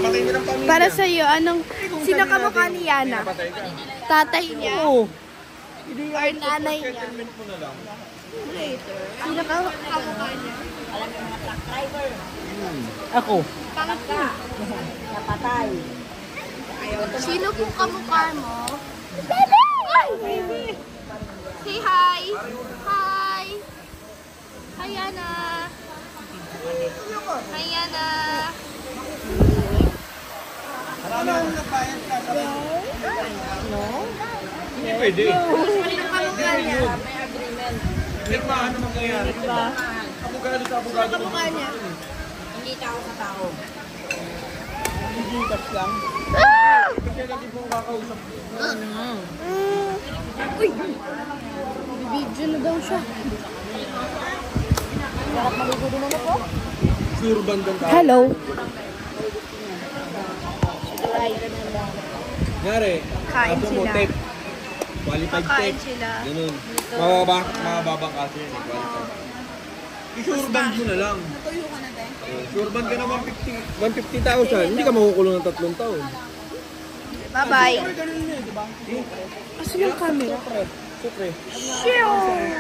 Namatay nilang pamilya. Para sa'yo, anong... Sino kamukha ni Yana? Tatay niya? Oo. Or nanay niya? Settlement mo na lang. Sino kamukha niya? Alam mo mga truck driver. Ako. Pangka. Napatay. Sino pong kamukha mo? Baby! Baby! Say hi! Hi! Hi, Yana! Hi, Yana! Ano ang nagbayad ka? Hindi pwede. Sino kamukha niya? May agreement. Pirma, ano mangyayari? Abogado sa abogado. Sino kamukha niya? Hindi tao sa tao. Hindi cash lang. Kasi lagi pong kakausap. Uy! Video na daw siya. Dapat maligo din na po. Sure bandang tao. Hello! Ngari, Kain sabi mo, sila. tape. Qualified Kakain tape. sila. Ganun. Mababang kasi yan. I-sure band mo na lang. Natuyo ka na, Ben? Sure band ka na 150,000. Hindi ka makukulong ng 3 taon. Bye-bye! Ganun yun, di ba? Asan yung camera? Siyempre. Sure!